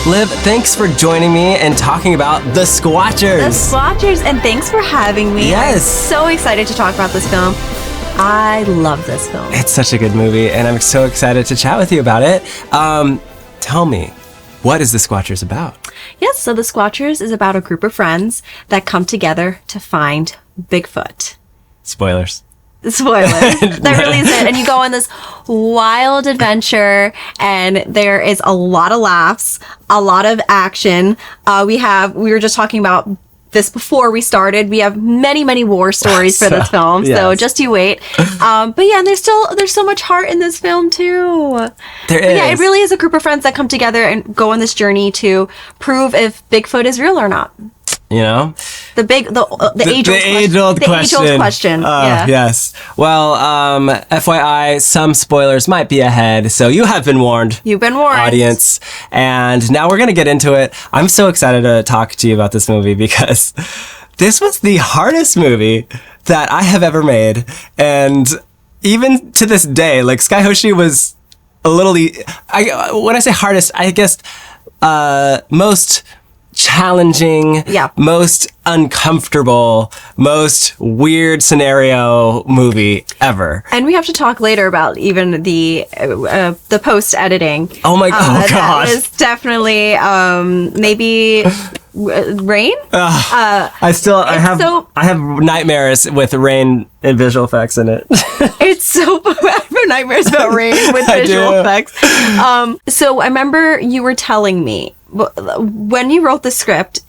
Liv, thanks for joining me and talking about The Squatchers. The Squatchers, and thanks for having me. Yes. I'm so excited to talk about this film. I love this film. It's such a good movie, and I'm so excited to chat with you about it. Tell me, what is The Squatchers about? Yes, so The Squatchers is about a group of friends that come together to find Bigfoot. Spoilers. Spoiler. That really is it. And you go on this wild adventure, and there is a lot of laughs, a lot of action. We were just talking about this before we started. We have many, many war stories for this film. Yes. So just you wait. But yeah, and there's so much heart in this film too. There is. Yeah, it really is a group of friends that come together and go on this journey to prove if Bigfoot is real or not. You know? The age-old question. Yeah. Yes. Well, FYI, some spoilers might be ahead, so you have been warned. You've been warned. Audience. And now we're going to get into it. I'm so excited to talk to you about this movie because this was the hardest movie that I have ever made. And even to this day, like, Sky Hoshi was a little... when I say hardest, I guess most... challenging, most uncomfortable, most weird scenario movie ever. And we have to talk later about even the post editing. Oh my god! That was definitely maybe rain. I have nightmares with rain and visual effects in it. It's so I have nightmares about rain with visual effects. So I remember you were telling me when you wrote the script,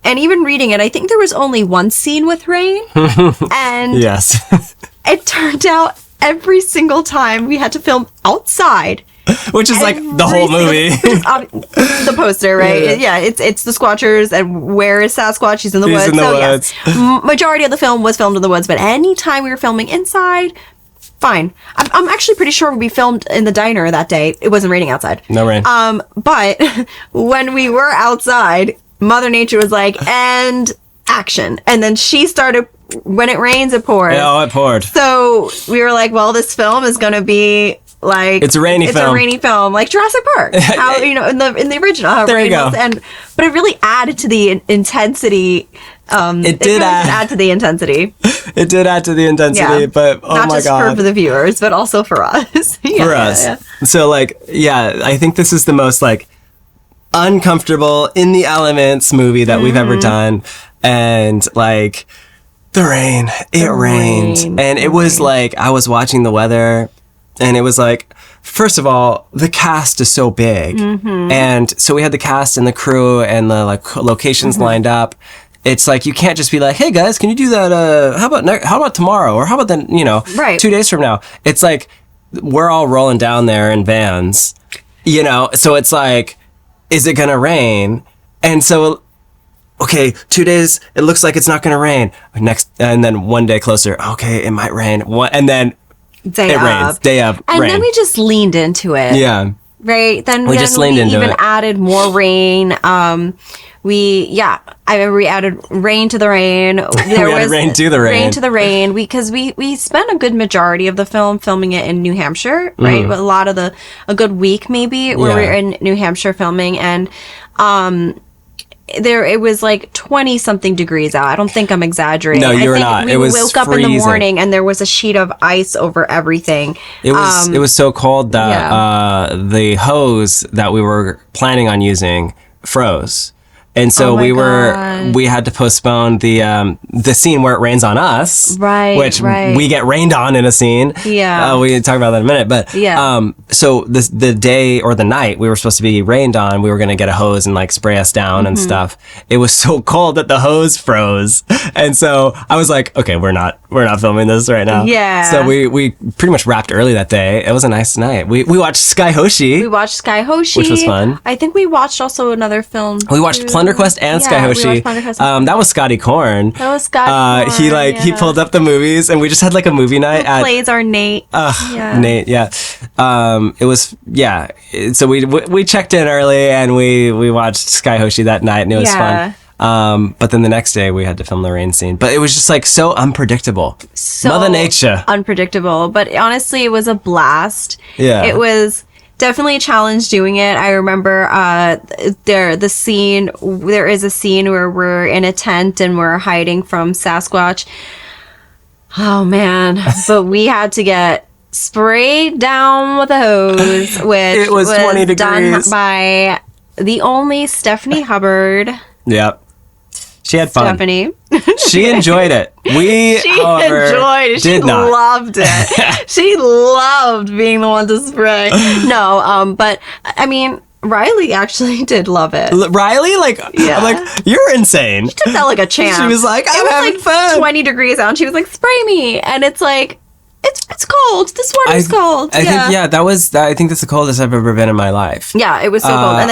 and even reading it, I think there was only one scene with rain. And yes, it turned out every single time we had to film outside. Which is like the whole movie. The poster, right? Yeah, it's the Squatchers, and where is Sasquatch? He's in the woods. Yes, majority of the film was filmed in the woods, but anytime we were filming inside, fine. I'm actually pretty sure we filmed in the diner that day. It wasn't raining outside. No rain. But when we were outside, Mother Nature was like, and action. And then she started, when it rains, it pours. Oh, it poured. So we were like, well, this film is going to be like... It's a rainy film. Like Jurassic Park. How, in the original. How there you go. But it really added to the intensity. It did add to the intensity. It did add to the intensity, but oh my god. Not just for the viewers, but also for us. For us. Yeah. So I think this is the most uncomfortable, in the elements movie that we've ever done. And the rain. It rained. And it was I was watching the weather, and it was first of all, the cast is so big. And so we had the cast and the crew and the locations lined up. It's you can't just be hey guys, can you do that? How about tomorrow? Or how about then, 2 days from now? It's we're all rolling down there in vans, so it's is it going to rain? And so, okay, 2 days, it looks like it's not going to rain. And then 1 day closer, okay, it might rain. And then it rains. Day up, and rain. then we just leaned into it. Yeah. Right? Then we even added more rain. I remember we added rain to the rain. Added rain to the rain. Rain to the rain. Because we spent a good majority of the film filming it in New Hampshire, right? A good week maybe where we were in New Hampshire filming, and it was 20 something degrees out. I don't think I'm exaggerating. No, you're not. It was woke up in the morning and there was a sheet of ice over everything. It was so cold that the hose that we were planning on using froze. And so we had to postpone the scene where it rains on us, which we get rained on in a scene. Yeah, we can talk about that in a minute. But so the day or the night we were supposed to be rained on, we were going to get a hose and spray us down and stuff. It was so cold that the hose froze, and so I was like, okay, we're not filming this right now. Yeah. So we pretty much wrapped early that day. It was a nice night. We watched Sky Hoshi. Which was fun. I think we watched also another film. We watched Plunder Quest and Sky Hoshi. That was Scotty Korn. He pulled up the movies, and we just had a movie night. Plays our Nate. Nate, yeah. It was So we checked in early, and we watched Sky Hoshi that night, and it was fun. But then the next day we had to film the rain scene. But it was just so unpredictable. So Mother Nature. Unpredictable. But honestly, it was a blast. Yeah. It was definitely a challenge doing it. I remember there is a scene where we're in a tent and we're hiding from Sasquatch. Oh man, but we had to get sprayed down with a hose, which it was 20 degrees. Done by the only Stephanie Hubbard. Yep. She had fun. Stephanie. She enjoyed it. She loved it. She loved being the one to spray. No, but I mean, Riley actually did love it. Riley, I'm like, you're insane. She took that like a champ. She was like, I'm having fun. 20 degrees out, and she was like, spray me, and it's like, it's cold. This water's cold. I think that's the coldest I've ever been in my life. Yeah, it was so cold. And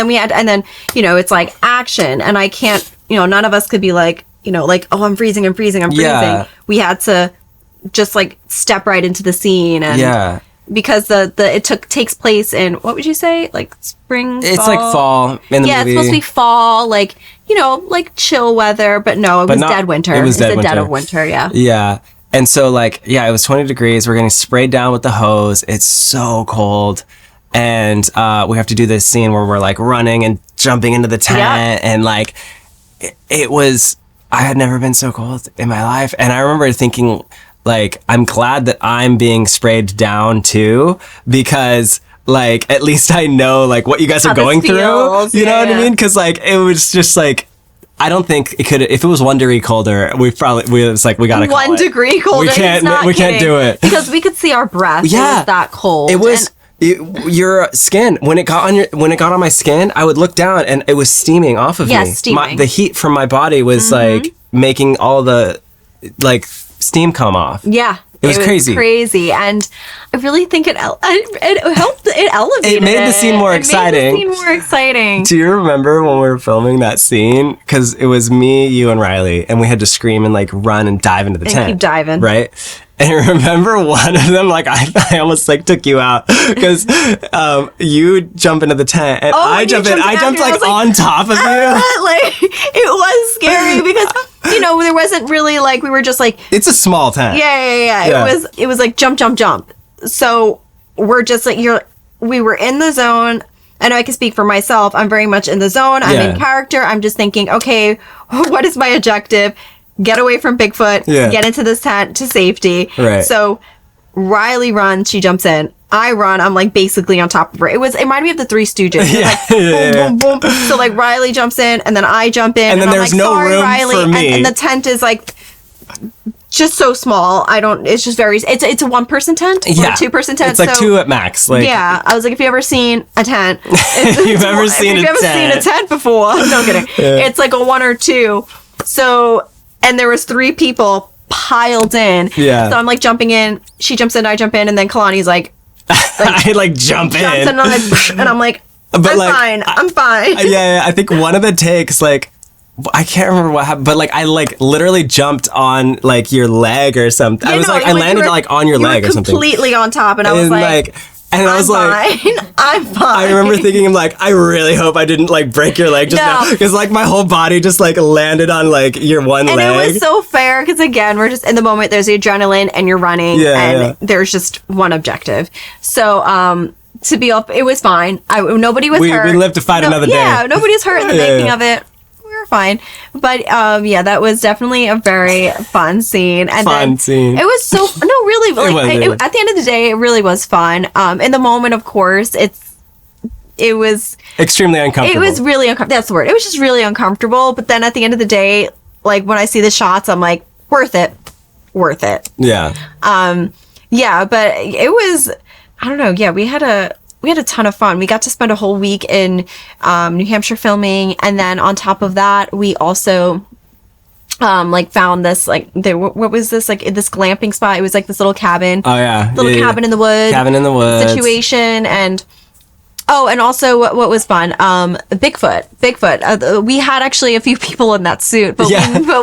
then it's like action, and I can't. None of us could be like, oh, I'm freezing. Yeah. We had to just like step right into the scene, and because it takes place in, what would you say, like spring? It's fall? like fall in the movie. It's supposed to be fall, like like chill weather, but no, it was dead winter. It was the dead of winter. Yeah. Yeah, and so it was 20 degrees. We're getting sprayed down with the hose. It's so cold. And we have to do this scene where we're like running and jumping into the tent, and like. I had never been so cold in my life. And I remember thinking, like, I'm glad that I'm being sprayed down too, because like, at least I know like what you guys are going through. You know what I mean? Cause like, it was just like, I don't think it could, if it was 1 degree colder, we gotta call it. 1 degree colder. We can't do it. Because we could see our breath. Yeah. It was that cold. It was. Your skin, when it got on my skin, I would look down and it was steaming off of me. Yes, steaming. The heat from my body was like making all the like steam come off. Yeah. It was crazy. And I really think it helped. It elevated it. Made the scene more exciting. Do you remember when we were filming that scene? Because it was me, you, and Riley, and we had to scream and like run and dive into the tent. Keep diving. Right? And I remember one of them, like, I almost, like, took you out. Because you jump into the tent, and I jumped, like, on top of you. Like, it was scary, because, there wasn't really, like, we were just, like... It's a small tent. Yeah. It was, like, jump. So, we're just, like, we were in the zone. I know I can speak for myself. I'm very much in the zone. I'm in character. I'm just thinking, okay, what is my objective? Get away from Bigfoot, get into this tent to safety. Right. So Riley runs, she jumps in. I run, I'm like basically on top of her. It reminded me of the Three Stooges. Boom, boom, boom. So like Riley jumps in, and then I jump in. And then there's no room Riley. for me. And the tent is like just so small. It's just very, it's a 1 person tent or a 2 person tent. It's like 2 at max. Like, yeah. I was like, if you ever seen a tent. If you've ever seen a tent before. No kidding. It's like a 1 or 2. So... And there was 3 people piled in. Yeah. So I'm like jumping in. She jumps in, I jump in, and then Kalani's like I like jump in. And I'm like, I'm fine. Yeah, I think one of the takes, like, I can't remember what happened, but like I like literally jumped on like your leg or something. I landed like on your leg or something. Completely on top, and I was like and I was like, I'm fine. I remember thinking, I'm like, I really hope I didn't like break your leg just now, because like my whole body just like landed on like your one leg. And it was so fair, because again, we're just in the moment. There's the adrenaline, and you're running, and there's just one objective. So to be up, it was fine. Nobody was hurt. We lived to fight another day. Yeah, nobody was hurt in the making of it. Fine, but that was definitely a very fun scene. And it was so really like, at the end of the day, it really was fun. In the moment, of course, it was extremely uncomfortable. It was really uncomfortable. That's the word. It was just really uncomfortable. But then at the end of the day, like when I see the shots, I'm like, worth it. Yeah. But it was, I don't know. Yeah, we had a ton of fun. We got to spend a whole week in New Hampshire filming, and then on top of that, we also like found this like what was this, like this glamping spot? It was like this little cabin. Oh yeah, cabin in the woods. Cabin in the woods situation, and also what was fun? Bigfoot. We had actually a few people in that suit, but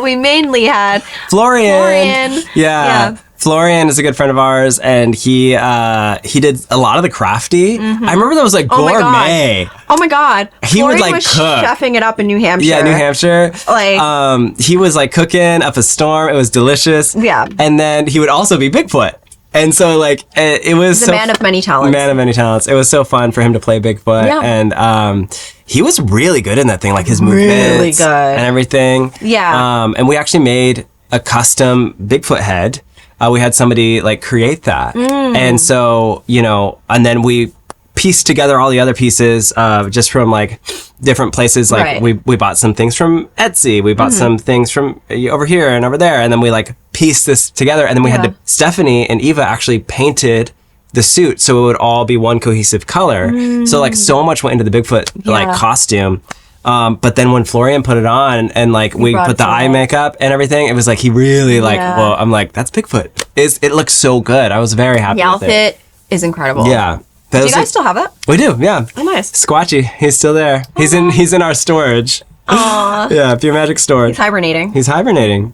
we mainly had Florian. Yeah. Florian is a good friend of ours, and he did a lot of the crafty. I remember that was like gourmet. Oh my god! He Florian would like was cook. chefing it up in New Hampshire. Yeah, New Hampshire. Like he was like cooking up a storm. It was delicious. Yeah. And then he would also be Bigfoot. And so like it was He's a man of many talents. Man of many talents. It was so fun for him to play Bigfoot. Yeah. And he was really good in that thing, like his movements good. and everything. Yeah. And we actually made a custom Bigfoot head. We had somebody like create that. And so, you know, and then we pieced together all the other pieces just from like different places. Like we bought some things from Etsy. We bought some things from over here and over there. And then we like pieced this together. And then we had to, Stephanie and Eva actually painted the suit so it would all be one cohesive color. So like so much went into the Bigfoot like costume. But then when Florian put it on and like we put the eye makeup and everything, it was like he really like, well, I'm like, that's Bigfoot. It looks so good. I was very happy with it. The outfit is incredible. Yeah. Do you guys still have that? We do, yeah. Oh, nice. Squatchy, he's still there. He's in our storage. Aww. Yeah, Pure Magic storage. He's hibernating.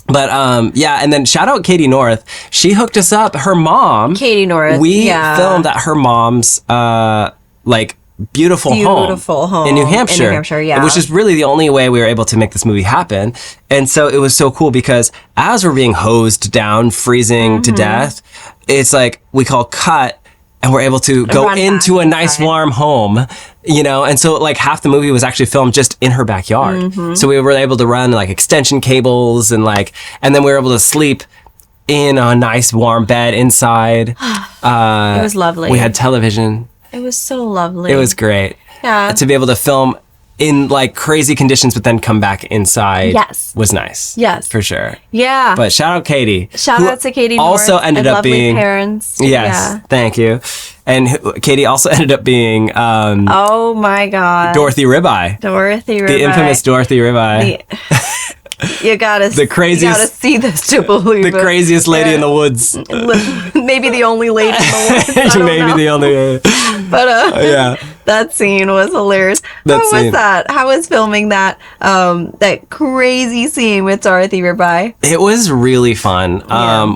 But yeah, and then shout out Katie North. She hooked us up. Her mom. Katie North. We filmed at her mom's like beautiful home in New Hampshire. Which is really the only way we were able to make this movie happen. And so it was so cool because as we're being hosed down, freezing to death, it's like we call cut. And we're able to go into a nice warm home, you know? And so like half the movie was actually filmed just in her backyard. So we were able to run like extension cables and like, and then we were able to sleep in a nice warm bed inside. It was lovely. We had television. It was so lovely. It was great. Yeah. To be able to film in like crazy conditions, but then come back inside was nice. Yes. For sure. Yeah. But shout out Katie. Shout out to Katie North also ended up being parents. Yes. Thank you. And Katie also ended up being oh my god. Dorothy Ribeye. The infamous Dorothy Ribeye. You gotta see this to believe the craziest lady in the woods. Maybe the only lady in the woods. The only. But yeah. That scene was hilarious. How was that? How was filming that that crazy scene with Dorothy Ribeye? It was really fun.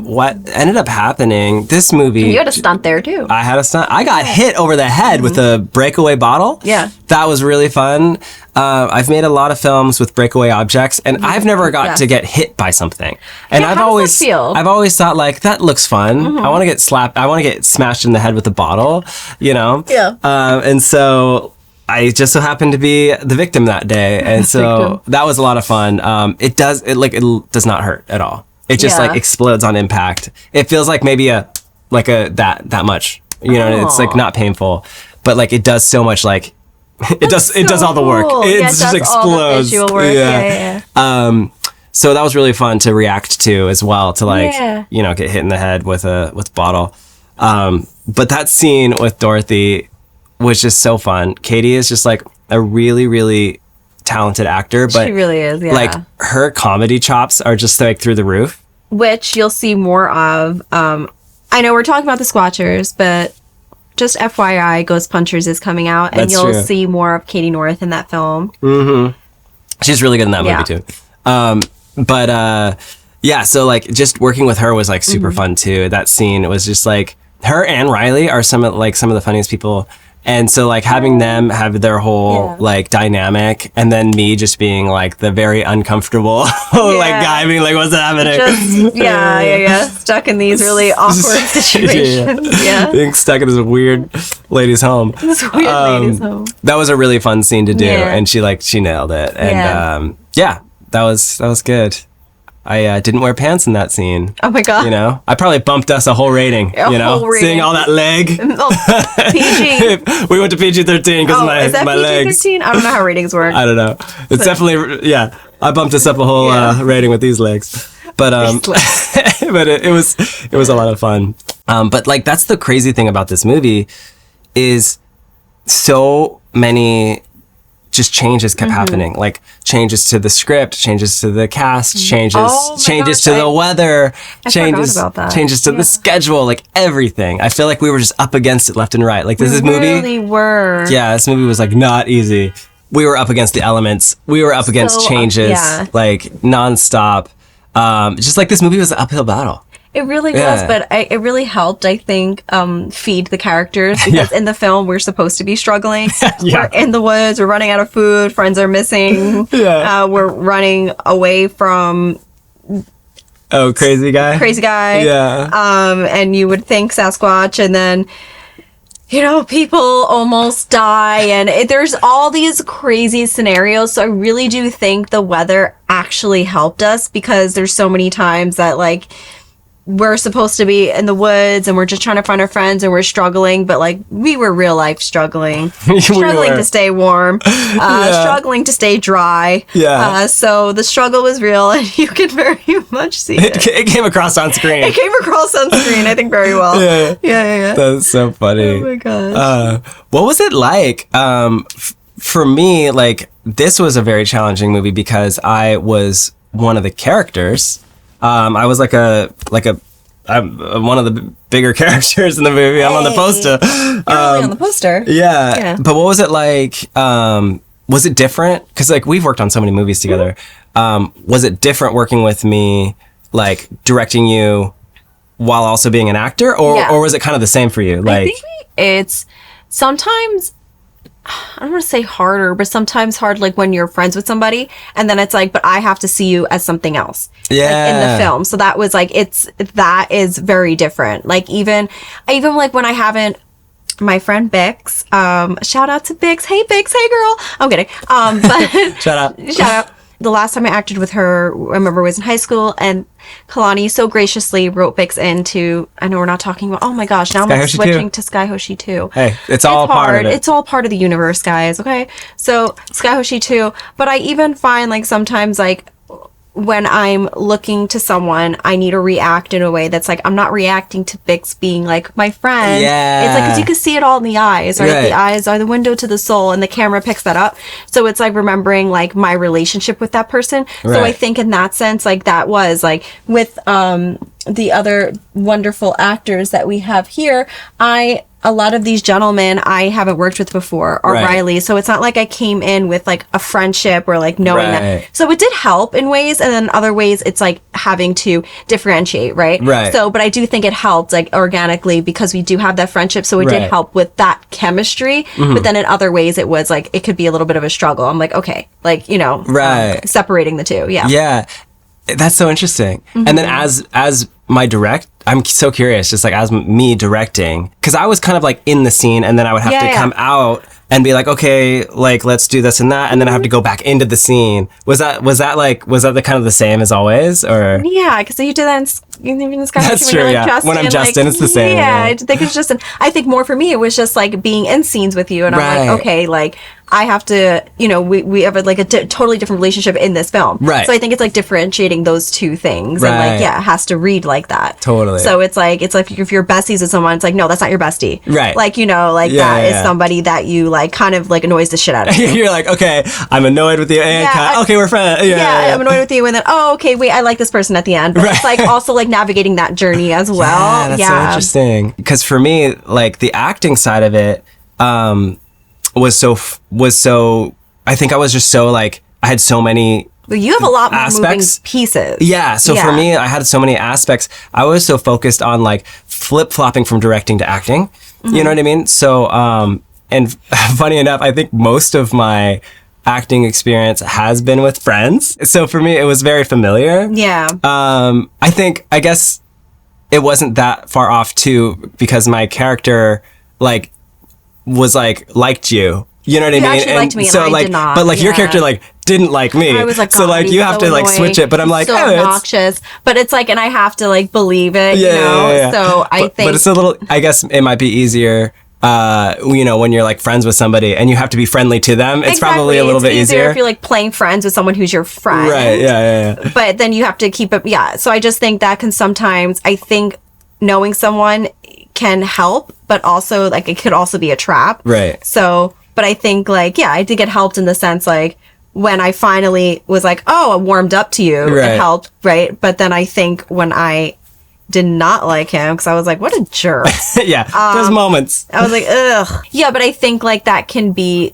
What ended up happening, this movie... You had a stunt there, too. I had a stunt. I got hit over the head with a breakaway bottle. Yeah. That was really fun. I've made a lot of films with breakaway objects, and I've never got to get hit by something. And I've always thought, like, that looks fun. I want to get slapped. I want to get smashed in the head with a bottle, you know? Yeah. And so I just so happened to be the victim that day, and so that was a lot of fun. It does not hurt at all. It just like explodes on impact. It feels like maybe that much, you know. It's like not painful, but like it does so much. Like it does all the work. It just explodes. All the visual work. Yeah. So that was really fun to react to as well. To like you know, get hit in the head with a bottle. But that scene with Dorothy was just so fun. Katie is just like a really, really talented actor, but she really is. Yeah. Like her comedy chops are just like through the roof. Which you'll see more of. I know we're talking about the Squatchers, but just FYI, Ghost Punchers is coming out, and you'll see more of Katie North in that film. She's really good in that movie too. But yeah, so like just working with her was like super fun too. That scene was just like her and Riley are some of the funniest people. And so like having them have their whole like dynamic, and then me just being like the very uncomfortable like guy being like, what's happening? Just stuck in these really awkward situations. Being stuck in this weird ladies' home. That was a really fun scene to do, and she nailed it. And that was good. I didn't wear pants in that scene. Oh my god! You know, I probably bumped us a whole rating. Seeing all that leg. PG. We went to PG-13 because my legs. PG-13? I don't know how ratings work. I don't know. It's definitely I bumped us up a whole rating with these legs, but but it was a lot of fun. But like that's the crazy thing about this movie is so many just changes kept happening, like changes to the script, changes to the cast, changes to the weather, changes to the schedule, like everything. I feel like we were just up against it left and right. Like this movie really were. Yeah, this movie was like not easy. We were up against the elements. We were up against changes, like nonstop. Just like this movie was an uphill battle. It really was, but it really helped, I think, feed the characters, because in the film, we're supposed to be struggling. We're in the woods, we're running out of food, friends are missing, we're running away from Oh, crazy guy. Yeah. And you would think Sasquatch, and then, you know, people almost die, and there's all these crazy scenarios. So I really do think the weather actually helped us, because there's so many times that, like, we're supposed to be in the woods and we're just trying to find our friends and we're struggling, but like we were real life struggling to stay warm, struggling to stay dry. Yeah. So the struggle was real, and you can very much see it. It came across on screen. I think, very well. Yeah. That's so funny. Oh my gosh. What was it like? For me, like, this was a very challenging movie because I was one of the characters. I was I'm one of the bigger characters in the movie. I'm on the poster. You're really on the poster. Yeah. But what was it like? Was it different? Because, like, we've worked on so many movies together. Was it different working with me, like, directing you while also being an actor? Or was it kind of the same for you? Like, I think it's sometimes, I don't want to say harder, but sometimes hard, like when you're friends with somebody and then it's like, but I have to see you as something else. Yeah. Like in the film. So that was like, that is very different. Like even like when I haven't, my friend Bix, shout out to Bix. Hey Bix, hey girl. I'm kidding. But shout out. The last time I acted with her, I remember, was in high school, and Kalani so graciously wrote Bix into, I know we're not talking about, oh my gosh, now I'm switching to Sky Hoshi 2. Hey, it's all part of it. It's all part of the universe, guys, okay? So, Sky Hoshi 2, but I even find, like, sometimes, like, when I'm looking to someone, I need to react in a way that's like, I'm not reacting to Bix being like my friend. Yeah. It's like, because you can see it all in the eyes, right? The eyes are the window to the soul, and the camera picks that up. So it's like remembering like my relationship with that person. Right. So I think in that sense, like that was like with the other wonderful actors that we have here, a lot of these gentlemen I haven't worked with before, or Riley. So it's not like I came in with like a friendship or like knowing that. So it did help in ways, and then other ways it's like having to differentiate, right? So, but I do think it helped like organically because we do have that friendship. So it did help with that chemistry. Mm-hmm. But then in other ways it was like, it could be a little bit of a struggle. I'm like, okay, like, you know, separating the two. Yeah. Yeah. That's so interesting. Mm-hmm. And then as my I'm so curious, just like as me directing, because I was kind of like in the scene, and then I would have to come out and be like, okay, like let's do this and that, and then I have to go back into the scene. Was that the kind of the same as always, or? Yeah, because you do that in Sky. That's true. When I'm Justin, it's the same. Yeah, I think it's just. I think more for me, it was just like being in scenes with you, and I'm like, okay, like I have to, you know, we have like a totally different relationship in this film, right? So I think it's like differentiating those two things, and like it has to read like that. Totally. So it's like if you're besties with someone, it's like, no, that's not your bestie, right? Like, you know, like that is somebody that you like kind of like annoys the shit out of you. You're like, okay, I'm annoyed with you, and okay, we're friends. I'm annoyed with you, and then okay, wait, I like this person at the end, but it's like also like navigating that journey as well. That's so interesting, because for me, like the acting side of it was so I think I was just so like, I had so many. But you have a lot more moving pieces. Yeah. So for me, I had so many aspects. I was so focused on like flip-flopping from directing to acting. Mm-hmm. You know what I mean? So, and funny enough, I think most of my acting experience has been with friends. So for me, it was very familiar. Yeah. I guess it wasn't that far off too, because my character like was like liked you. You know what I mean? Actually liked me, so and like, I did not. But like your character like didn't like me. I was like, so like you have to like switch it. But I'm like, so obnoxious. But it's like, and I have to like believe it. You know? Yeah. So I think, but it's a little. I guess it might be easier. You know, when you're like friends with somebody and you have to be friendly to them, it's probably a little bit easier if you're like playing friends with someone who's your friend. Right. Yeah. But then you have to keep it. Yeah. So I just think that can sometimes. I think knowing someone can help, but also like it could also be a trap. Right. So. But I think, like, I did get helped in the sense, like, when I finally was like, oh, I warmed up to you, it helped, right? But then I think when I did not like him, because I was like, what a jerk. Those moments. I was like, ugh. Yeah, but I think, like, that can be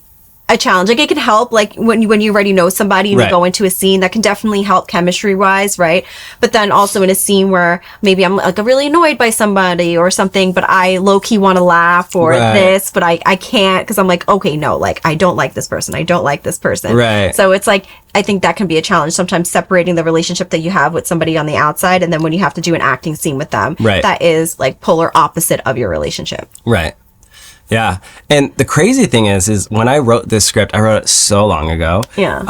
a challenge. Like, it can help, like, when you already know somebody and you go into a scene, that can definitely help chemistry wise, right? But then also in a scene where maybe I'm like really annoyed by somebody or something, but I low-key want to laugh or this, but I can't, because I'm like, okay, no, like, I don't like this person, right? So it's like, I think that can be a challenge sometimes, separating the relationship that you have with somebody on the outside, and then when you have to do an acting scene with them, that is like polar opposite of your relationship, right? Yeah. And the crazy thing is when I wrote this script, I wrote it so long ago. Yeah.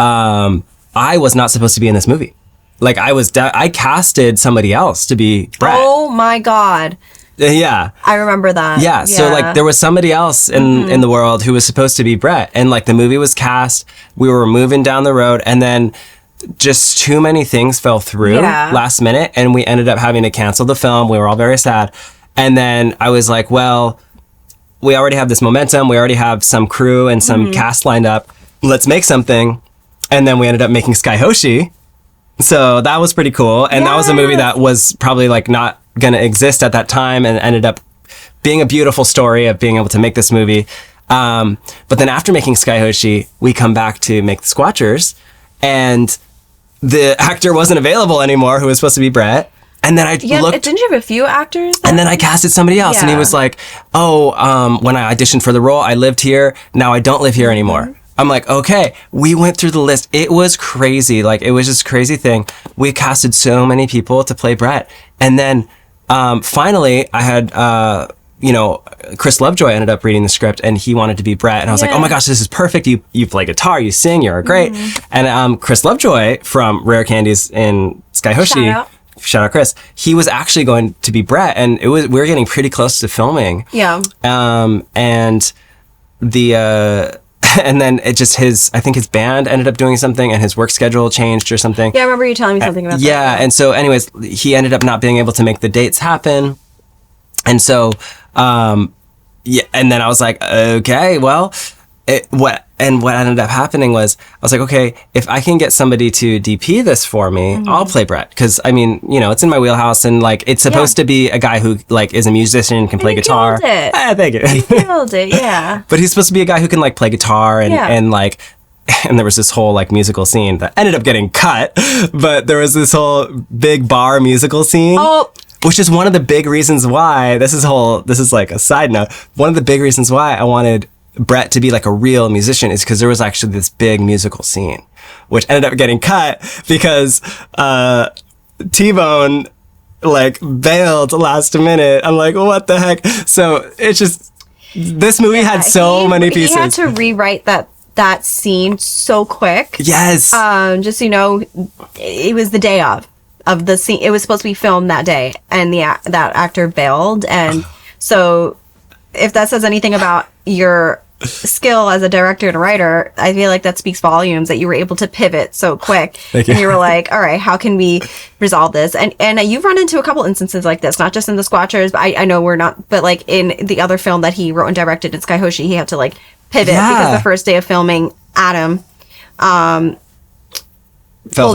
I was not supposed to be in this movie. Like, I casted somebody else to be Brett. Oh my God. Yeah. I remember that. Yeah. So like there was somebody else in the world who was supposed to be Brett, and like the movie was cast, we were moving down the road, and then just too many things fell through last minute, and we ended up having to cancel the film. We were all very sad. And then I was like, well, we already have this momentum. We already have some crew and some cast lined up. Let's make something. And then we ended up making Skyhoshi. So that was pretty cool. And that was a movie that was probably like not going to exist at that time, and ended up being a beautiful story of being able to make this movie. But then after making Skyhoshi, we come back to make the Squatchers, and the actor wasn't available anymore who was supposed to be Brett. And then I looked. Didn't you have a few actors? And then I casted somebody else, and he was like, "Oh, when I auditioned for the role, I lived here. Now I don't live here anymore." I'm like, "Okay." We went through the list. It was crazy. Like, it was just a crazy thing. We casted so many people to play Brett, and then finally, I had Chris Lovejoy ended up reading the script, and he wanted to be Brett, and I was like, "Oh my gosh, this is perfect. You play guitar, you sing, you're great." And Chris Lovejoy from Rare Candies in Skyhoshi. Shout out Chris. He was actually going to be Brett, and we were getting pretty close to filming. Yeah. And and then it just I think his band ended up doing something, and his work schedule changed or something. Yeah, I remember you telling me something about that. Yeah, and so anyways, he ended up not being able to make the dates happen. And so and then I was like, okay, well, what ended up happening was, I was like, okay, if I can get somebody to DP this for me, I'll play Brett. Because, I mean, it's in my wheelhouse, and, like, it's supposed to be a guy who, like, is a musician and can play guitar. Killed it. Thank you. He killed it, yeah. But he's supposed to be a guy who can, like, play guitar and like, and there was this whole, like, musical scene that ended up getting cut, but there was this whole big bar musical scene. Oh, which is one of the big reasons why, this is like a side note, one of the big reasons why I wanted Brett to be like a real musician is because there was actually this big musical scene, which ended up getting cut because T-Bone like bailed last minute. I'm like, what the heck? So it's just, this movie had so many pieces. He had to rewrite that scene so quick. Yes. Just so you know, it was the day of the scene. It was supposed to be filmed that day, and that actor bailed. And so if that says anything about your skill as a director and writer, I feel like that speaks volumes that you were able to pivot so quick. Thank you. And you were like, all right, how can we resolve this? And you've run into a couple instances like this, not just in the Squatchers, but I know we're not, but like in the other film that he wrote and directed in Skyhoshi, he had to like pivot because the first day of filming, Adam pulled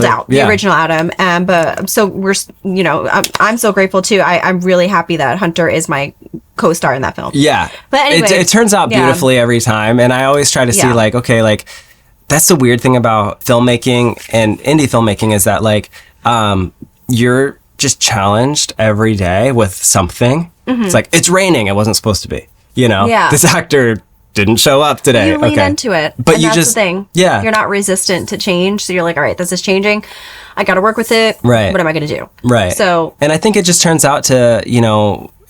out the original Adam. But so we're, I'm so grateful too. I'm really happy that Hunter is my co-star in that film. Yeah. But anyway, it turns out beautifully every time. And I always try to see like, okay, like that's the weird thing about filmmaking and indie filmmaking is that like, you're just challenged every day with something. It's like, it's raining. It wasn't supposed to be, this actor didn't show up today. You lean into it. But and you that's just, the thing. Yeah. You're not resistant to change. So you're like, all right, this is changing. I got to work with it. Right. What am I going to do? Right. So, and I think it just turns out to,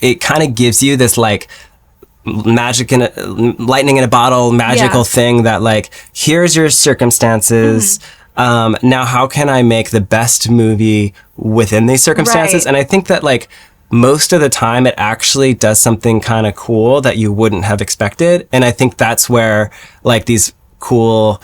it kind of gives you this like magic lightning in a bottle magical thing that like, here's your circumstances. Now how can I make the best movie within these circumstances? Right. And I think that like most of the time it actually does something kind of cool that you wouldn't have expected. And I think that's where like these cool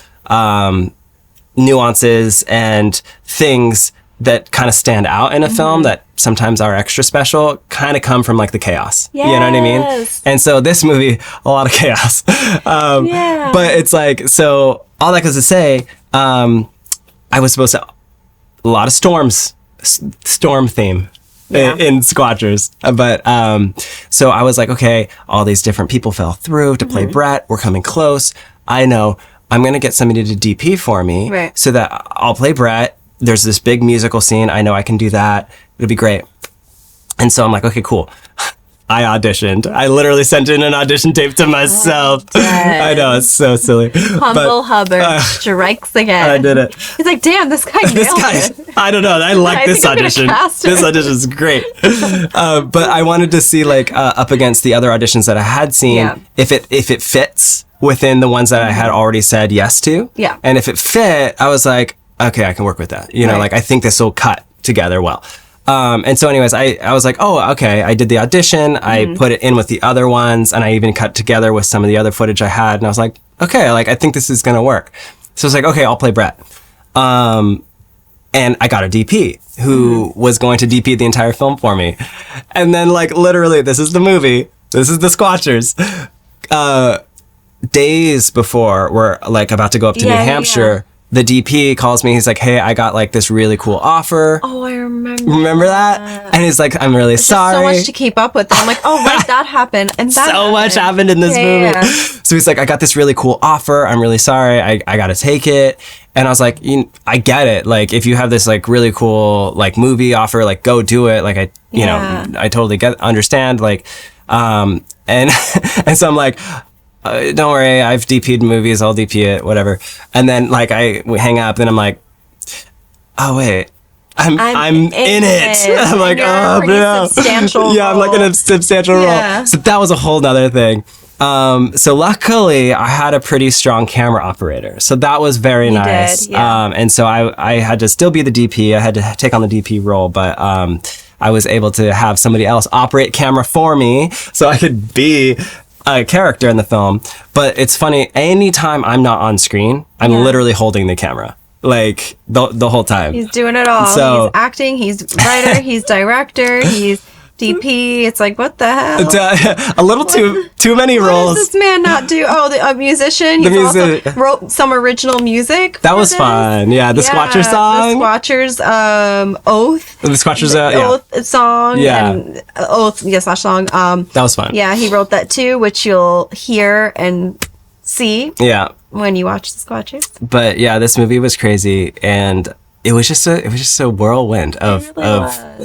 nuances and things that kind of stand out in a film that sometimes are extra special kind of come from like the chaos. Yes. You know what I mean? And so this movie, a lot of chaos. But it's like, so all that goes to say, I was supposed to, a lot of storm theme in Squatchers. But so I was like, okay, all these different people fell through to play Brett. We're coming close. I know I'm going to get somebody to DP for me Right. so that I'll play Brett. There's this big musical scene. I know I can do that. It'll be great. And so I'm like, okay, cool. I auditioned. I literally sent in an audition tape to myself. I know, it's so silly. Humble Hubbard strikes again. I did it. He's like, damn, this guy nailed it. I don't know. I like I this think I'm gonna audition. cast her. This audition is great. But I wanted to see like up against the other auditions that I had seen, Yeah. if it fits within the ones that I had already said yes to. Yeah. And if it fit, I was like, okay, I can work with that. You know, Right. like I think this will cut together well. And so anyways, I was like, oh, okay, I did the audition. I put it in with the other ones, and I even cut together with some of the other footage I had. And I was like, okay, like I think this is going to work. So I was like, okay, I'll play Brett. And I got a DP who was going to DP the entire film for me. And then like literally, this is the movie. This is the Squatchers. Days before we're like about to go up to New Hampshire, the DP calls me. He's like, hey, I got like this really cool offer. Oh, I remember. Remember that? And he's like, I'm really sorry. So much to keep up with. And I'm like, oh, right, that happened. And that So much happened in this movie. Yeah. So he's like, I got this really cool offer. I'm really sorry. I got to take it. And I was like, I get it. Like, if you have this like really cool like movie offer, like go do it. Like you know, I totally understand. Like, and and so I'm like, don't worry, I've DP'd movies. I'll DP it, whatever. And then like we hang up, and I'm like, oh wait. I'm in it. I'm like, oh no. Substantial yeah, I'm like in a substantial role. So that was a whole nother thing. So luckily I had a pretty strong camera operator. So that was very nice. And so I had to still be the DP. I had to take on the DP role, but I was able to have somebody else operate camera for me so I could be a character in the film. But it's funny, anytime I'm not on screen, I'm literally holding the camera. Like the whole time. He's doing it all. So, he's acting, he's writer, he's director, he's DP. It's like, what the hell? a little too many roles. What does this man not do? Oh, a musician. He also wrote some original music. That was fun. Yeah, the Squatchers song. The Squatchers Oath. The Squatchers Oath song. Yeah. And Oath, slash song. That was fun. Yeah, he wrote that too, which you'll hear and see. Yeah. When you watch the Squatchers. But yeah, this movie was crazy, and it was just a whirlwind of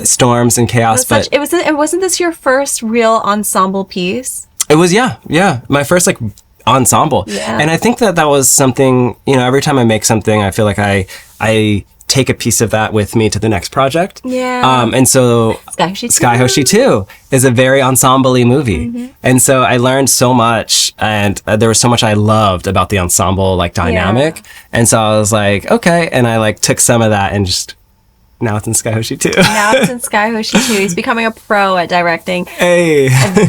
storms and chaos. Wasn't this your first real ensemble piece? It was, yeah. My first like ensemble. Yeah. And I think that was something, every time I make something, I feel like I take a piece of that with me to the next project. Yeah. And so Sky Hoshi 2 is a very ensemble-y movie. Mm-hmm. And so I learned so much, and there was so much I loved about the ensemble like dynamic. Yeah. And so I was like, okay. And I like took some of that and just, now it's in Sky Hoshi 2. Now it's in Sky Hoshi 2. He's becoming a pro at directing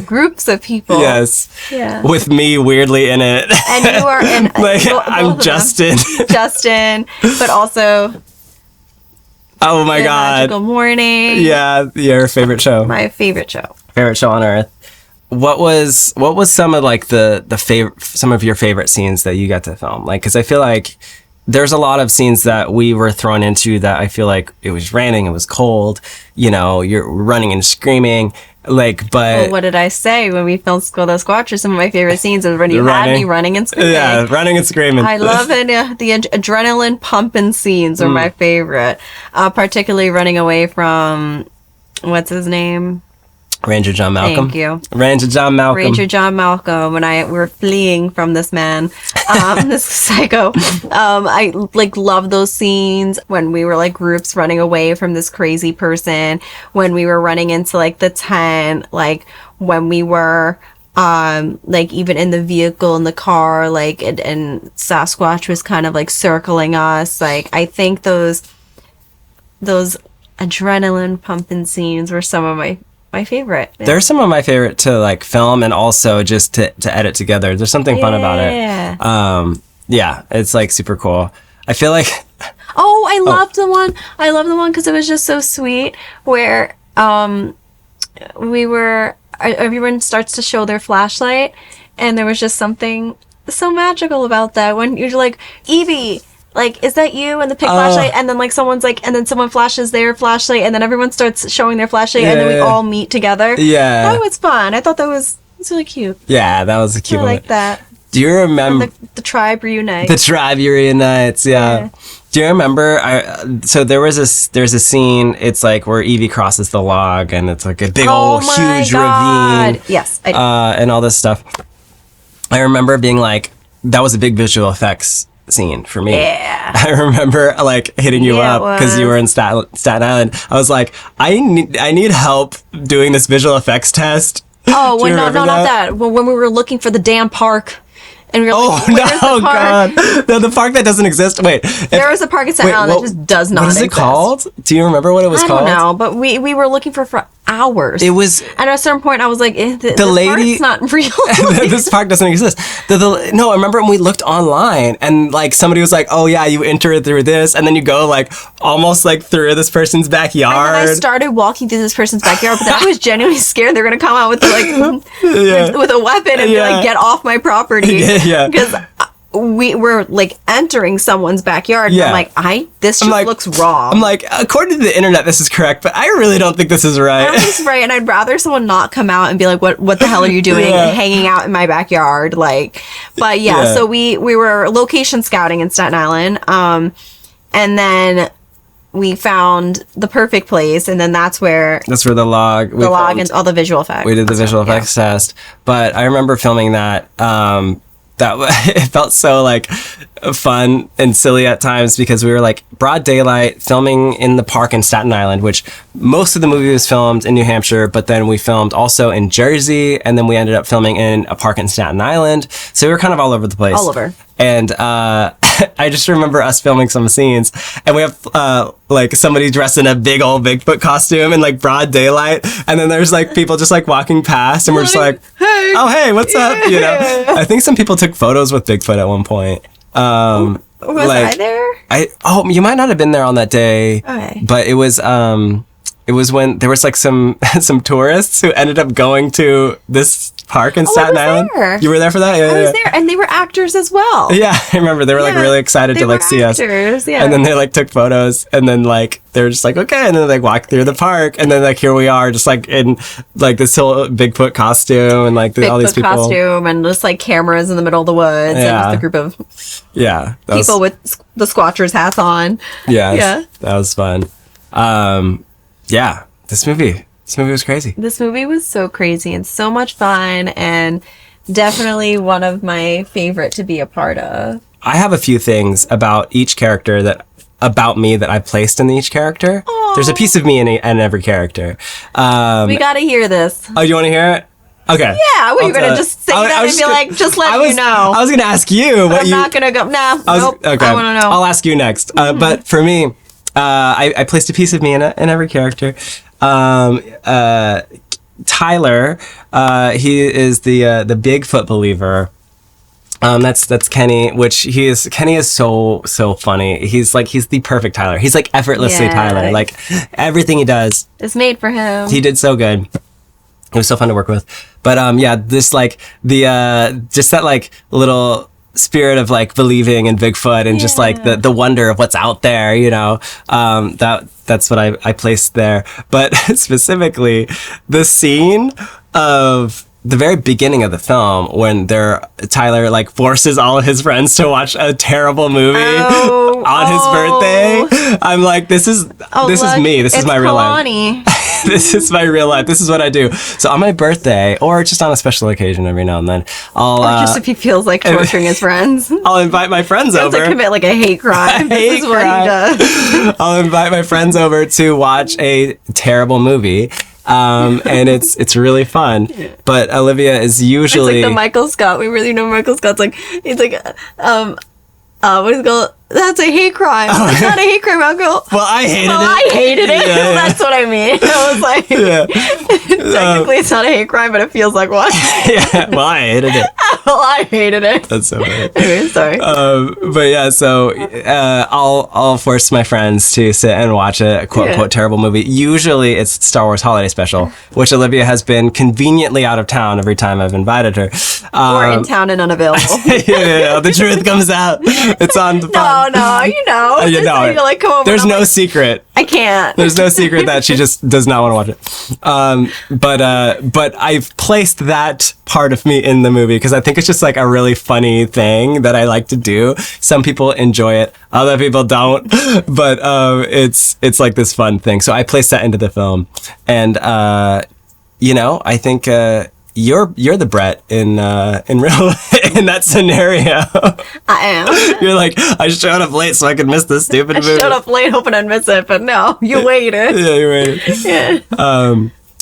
groups of people. Yes. Yeah. With me weirdly in it. And you are in like, I'm Justin. Justin, but also oh my God. Magical Morning. Yeah, your favorite show. My favorite show. Favorite show on earth. What was some of like some of your favorite scenes that you got to film? Like, cause I feel like there's a lot of scenes that we were thrown into that I feel like it was raining, it was cold, you're running and screaming. Like, but well, what did I say when we filmed the Squatchers? Some of my favorite scenes is when you had me running and screaming. Yeah, running and screaming. I love it. The adrenaline pumping scenes are my favorite. Particularly running away from what's his name? Ranger John Malcolm. Thank you. Ranger John Malcolm. When we're fleeing from this man, this psycho. I like love those scenes when we were like groups running away from this crazy person, when we were running into like the tent, like when we were like even in the vehicle in the car, like and Sasquatch was kind of like circling us. Like I think those adrenaline pumping scenes were some of my favorite. Yeah. They're some of my favorite to like film and also just to edit together. There's something fun about it. Yeah, it's like super cool. I feel like I love the one because it was just so sweet where everyone starts to show their flashlight, and there was just something so magical about that when you're like, Evie, like, is that you? And the pink flashlight, and then like someone's like, and then someone flashes their flashlight, and then everyone starts showing their flashlight, and then we all meet together. Yeah, that was fun. I thought that was really cute. Yeah, that was a cute. I like that. Do you remember the tribe reunites? The tribe reunites, yeah. Do you remember? So there's a scene. It's like where Evie crosses the log, and it's like a big old huge ravine. Yes, I do. And all this stuff. I remember being like, that was a big visual effects scene for me. Yeah. I remember like hitting you up because you were in Staten Island. I was like, I need help doing this visual effects test. Oh, not that. When we were looking for the damn park. And we were like, where's the park? God. The park that doesn't exist. Wait. There was a park in Staten Island that just does not exist. What is it called? Do you remember what it was called? I don't know, but we were looking for hours. It was... And at a certain point, I was like, this park's not real. This park doesn't exist. No, I remember when we looked online and like somebody was like, oh yeah, you enter it through this and then you go like almost like through this person's backyard. And then I started walking through this person's backyard, but then I was genuinely scared they were going to come out with like with a weapon and be like, get off my property. Yeah. Because we were like entering someone's backyard. And I'm like, this just looks wrong. I'm like, according to the internet, this is correct, but I really don't think this is right. I don't think it's right, and I'd rather someone not come out and be like, what the hell are you doing hanging out in my backyard? Like, but so we were location scouting in Staten Island, and then we found the perfect place, and then that's where the log and all the visual effects. We did the visual effects test, but I remember filming that. That it felt so like fun and silly at times because we were like broad daylight filming in the park in Staten Island, which most of the movie was filmed in New Hampshire, but then we filmed also in Jersey, and then we ended up filming in a park in Staten Island. So we were kind of all over the place. All over. And I just remember us filming some scenes, and we have like somebody dressed in a big old Bigfoot costume in like broad daylight, and then there's like people just like walking past, and we're just like, hey, oh hey, what's up? You know, I think some people took photos with Bigfoot at one point. Was I there? You might not have been there on that day, okay. But it was when there was like some tourists who ended up going to this park in Staten Island. There. You were there for that? Yeah, I was there, and they were actors as well. Yeah, I remember they were like really excited to like see actors, us. Yeah. And then they like took photos, and then like they were just like, okay, and then they walked through the park, and then like here we are, just like in like this whole Bigfoot costume, and like all these people costume, and just like cameras in the middle of the woods, and just a group of people with the Squatchers hats on. Yeah, that was fun. This movie was crazy. This movie was so crazy and so much fun, and definitely one of my favorite to be a part of. I have a few things about each character about me that I placed in each character. Aww. There's a piece of me in every character. We gotta hear this. Oh, you want to hear it? Okay. Yeah, what, you're going to just say that and be like, just let you know. I was going to ask you. But I'm not going to go, nope, okay. I want to know. I'll ask you next. But for me, I placed a piece of me in every character. Tyler, he is the Bigfoot believer. That's Kenny, Kenny is so funny. He's the perfect Tyler. He's like effortlessly Tyler. Like everything he does is made for him. He did so good. It was so fun to work with. But this like just that like little spirit of like believing in Bigfoot and just like the wonder of what's out there, you know. That's what I placed there. But specifically the scene of the very beginning of the film when Tyler like forces all of his friends to watch a terrible movie on his birthday. I'm like, this is me. This is my real life. This is my real life. This is what I do. So on my birthday, or just on a special occasion every now and then, or just if he feels like torturing his friends, I'll invite my friends over. To commit like a hate crime. This is what he does. I'll invite my friends over to watch a terrible movie. And it's really fun. But Olivia is usually it's like the Michael Scott. We really know Michael Scott's like he's like what is it called? That's a hate crime. It's not a hate crime. I'll go. Well, I hated it. Yeah. That's what I mean. I was like, technically, it's not a hate crime, but it feels like one. Yeah. Well, I hated it. I hated it. That's so funny. Anyway, sorry. But yeah, so I'll force my friends to sit and watch a quote unquote terrible movie. Usually, it's Star Wars Holiday Special, which Olivia has been conveniently out of town every time I've invited her. Or in town and unavailable. The truth comes out. It's on the phone. No, you know. Like, come over. There's no secret. I can't. There's no secret that she just does not want to watch it. But I've placed that part of me in the movie because I think it's just like a really funny thing that I like to do. Some people enjoy it, other people don't. But it's like this fun thing. So I placed that into the film, and I think you're the Brett in real in that scenario. I am. You're like, I showed up late so I could miss this stupid movie. I showed up late hoping I'd miss it, but no, you waited. Yeah, you waited. Yeah.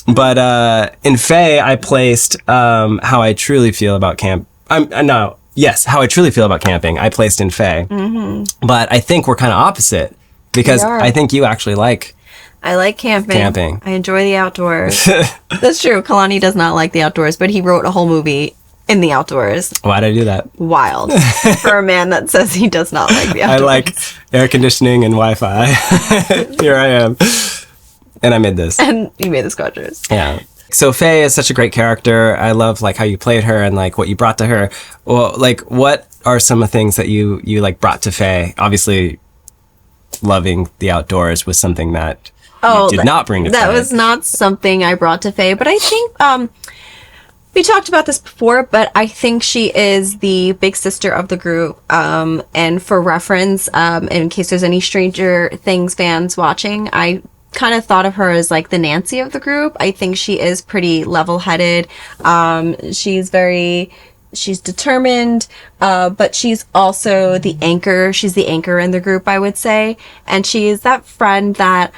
But in Faye, I placed how I truly feel about camp. How I truly feel about camping. I placed in Faye. Mm-hmm. But I think we're kind of opposite because I think you actually like. I like camping. I enjoy the outdoors. That's true. Kalani does not like the outdoors, but he wrote a whole movie in the outdoors. Why'd I do that? Wild. For a man that says he does not like the outdoors. I like air conditioning and Wi-Fi. Here I am. And I made this. And you made the Squatchers. Yeah. So Faye is such a great character. I love like how you played her and like what you brought to her. Well, like what are some of the things that you like brought to Faye? Obviously, loving the outdoors was something that you did not bring to Faye. That was not something I brought to Faye, but I think we talked about this before, but I think she is the big sister of the group. And for reference, in case there's any Stranger Things fans watching, I kind of thought of her as like the Nancy of the group. I think she is pretty level-headed. She's determined, but she's also the anchor. She's the anchor in the group, I would say. And she is that friend that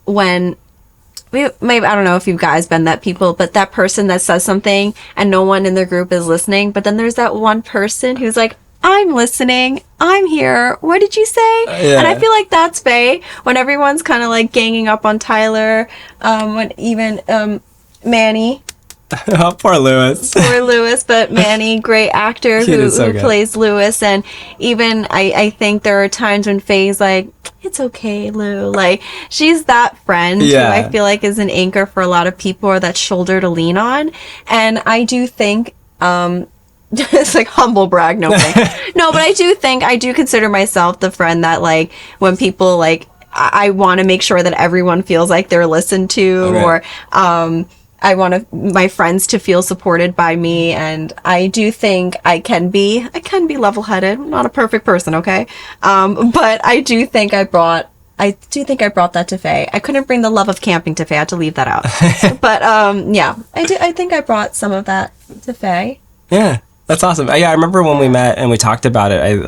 maybe, I don't know if you guys been that people, but that person that says something and no one in the group is listening. But then there's that one person who's like, I'm listening. I'm here. What did you say? Yeah. And I feel like that's Faye when everyone's kind of like ganging up on Tyler. When even Manny. Oh, poor Lewis. Poor Lewis, but Manny, great actor who plays Lewis. And even I think there are times when Faye's like, it's okay, Lou. Like, she's that friend who I feel like is an anchor for a lot of people, or that shoulder to lean on. And I do think, it's like humble brag, no but I do consider myself the friend that like when people like I want to make sure that everyone feels like they're listened to, or I want my friends to feel supported by me. And I do think I can be level-headed. I'm not a perfect person, okay? But I do think I brought that to Faye. I couldn't bring the love of camping to Faye. I had to leave that out. But I think I brought some of that to Faye. Yeah. That's awesome. Yeah, I remember when we met and we talked about it.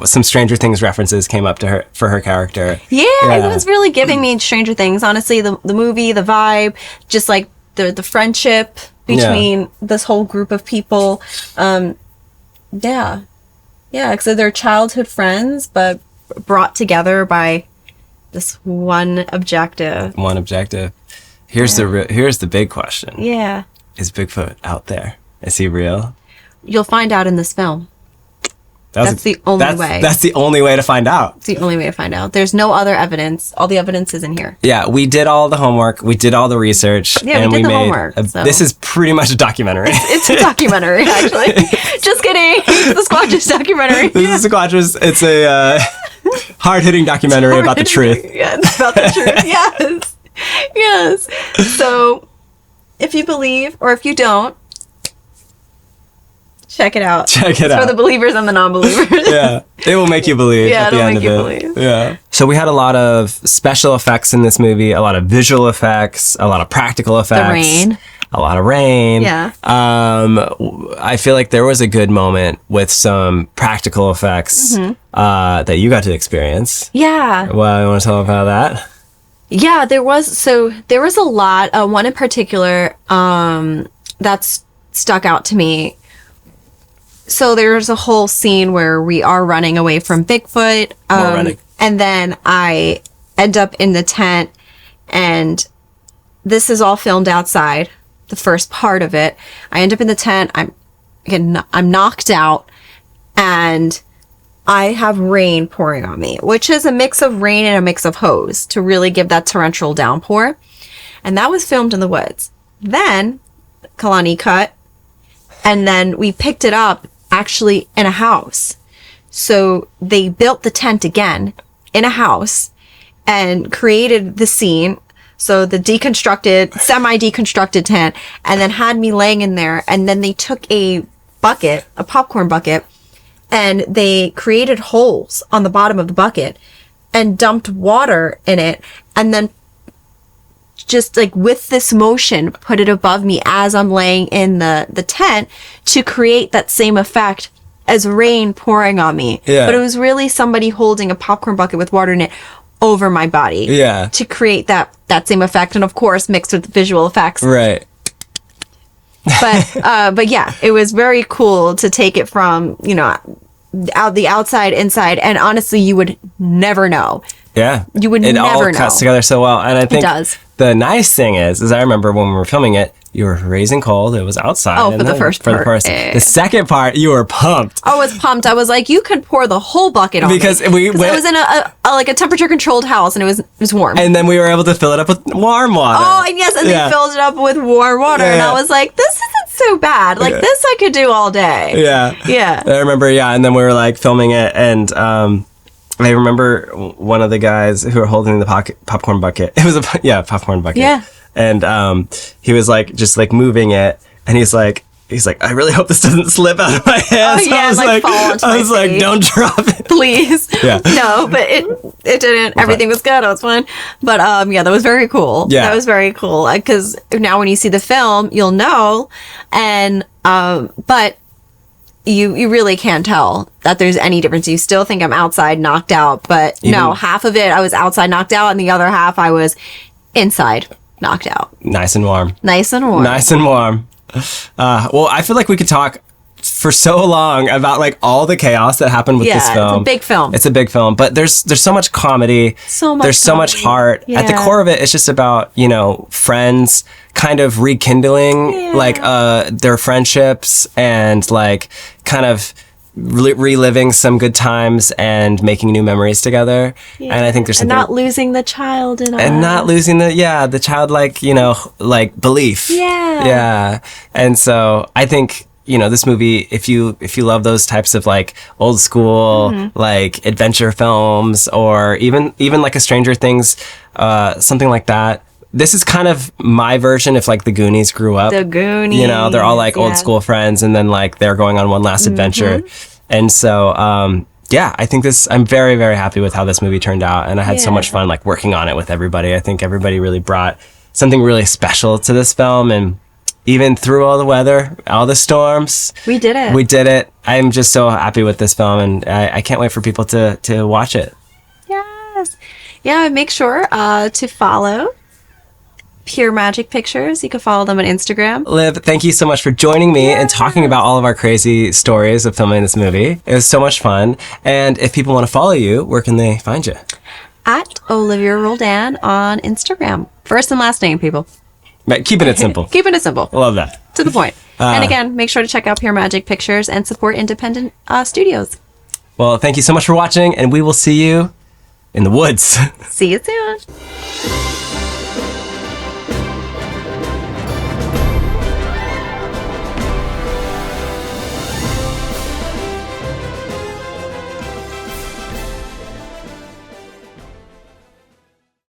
Some Stranger Things references came up to her for her character. Yeah, it was really giving me Stranger Things. Honestly, the movie, the vibe, just like the friendship between this whole group of people. Because they're childhood friends, but brought together by this one objective. Here's the big question. Yeah. Is Bigfoot out there? Is he real? You'll find out in this film. That's the only way. That's the only way to find out. It's the only way to find out. There's no other evidence. All the evidence is in here. Yeah, we did all the homework. We did all the research. Yeah, we did the homework. This is pretty much a documentary. It's a documentary, actually. Just kidding. It's the Squatchers documentary. This is Squatchers. It's a hard-hitting documentary about the truth. Yeah, it's about the truth. Yes. Yes. So, if you believe, or if you don't, check it out. It's for the believers and the non-believers. Yeah. It will make you believe at the end of it. Believe. Yeah. So we had a lot of special effects in this movie, a lot of visual effects, a lot of practical effects. The rain. A lot of rain. Yeah. I feel like there was a good moment with some practical effects that you got to experience. Yeah. Well, you want to tell about that? Yeah, there was a lot. One in particular that's stuck out to me. So there's a whole scene where we are running away from Bigfoot. And then I end up in the tent, and this is all filmed outside, the first part of it. I end up in the tent. I'm knocked out, and I have rain pouring on me, which is a mix of rain and a mix of hose to really give that torrential downpour. And that was filmed in the woods. Then Kalani cut, and then we picked it up actually in a house. So they built the tent again in a house, and created the scene. So the semi-deconstructed tent, and then had me laying in there. And then they took a popcorn bucket, and they created holes on the bottom of the bucket and dumped water in it. And then just like with this motion, put it above me as I'm laying in the tent to create that same effect as rain pouring on me. Yeah. But it was really somebody holding a popcorn bucket with water in it over my body. Yeah. To create that same effect, and of course mixed with visual effects. Right. But yeah, it was very cool to take it from, the outside, inside, and honestly, you would never know. Yeah. You would never know. It all never cuts know. together so well. And I think It does. the nice thing is I remember when we were filming it, you were freezing cold. It was outside. Oh, for the first part. The second part, you were pumped. I was pumped. I was like, you could pour the whole bucket on Because me. we went, I was in a temperature controlled house, and it was warm. and then we were able to fill it up with warm water. Oh, and yes, and Yeah. they filled it up with warm water, and Yeah. I was like, this isn't so bad. Like, this I could do all day. Yeah. Yeah. I remember, and then we were like filming it, and I remember one of the guys who were holding the popcorn bucket. It was popcorn bucket. Yeah. And he was like just like moving it, and he's like, I really hope this doesn't slip out of my hands. Oh, yeah, I was like, fall onto I my was like, face. don't drop it. Please. Yeah. No, but it didn't. Everything was good. It was fine. But that was very cool. Yeah. That was very cool. Because now when you see the film, you'll know. And but you really can't tell that there's any difference. You still think I'm outside knocked out, but no, half of it I was outside knocked out, and the other half I was inside knocked out. Nice and warm. Nice and warm. Nice and warm. Well, I feel like we could talk for so long about like all the chaos that happened with this film. It's a big film. It's a big film, but there's so much comedy. So much There's so much comedy. heart. At the Yeah. core of it, it's just about, friends kind of rekindling like their friendships and like kind of reliving some good times and making new memories together. And I think there's and something not losing the child in and not losing the childlike, like belief. Yeah. Yeah. And so I think, this movie, if you love those types of like old school, like adventure films, or even like a Stranger Things, something like that. This is kind of my version if like the Goonies grew up. The Goonies. They're all like old school friends, and then like they're going on one last adventure. And so, I think I'm very, very happy with how this movie turned out. And I had so much fun like working on it with everybody. I think everybody really brought something really special to this film. And even through all the weather, all the storms, We did it. we did it. I'm just so happy with this film, and I can't wait for people to watch it. Yes. Yeah, make sure to follow Pure Magic Pictures. You can follow them on Instagram. Liv, thank you so much for joining me and talking about all of our crazy stories of filming this movie. It was so much fun. And if people want to follow you, where can they find you? At Olivia Roldan on Instagram. First and last name, people. Right, keeping it simple. Keeping it simple. Love that. To the point. And again, make sure to check out Pure Magic Pictures and support independent studios. Well, thank you so much for watching, and we will see you in the woods. See you soon.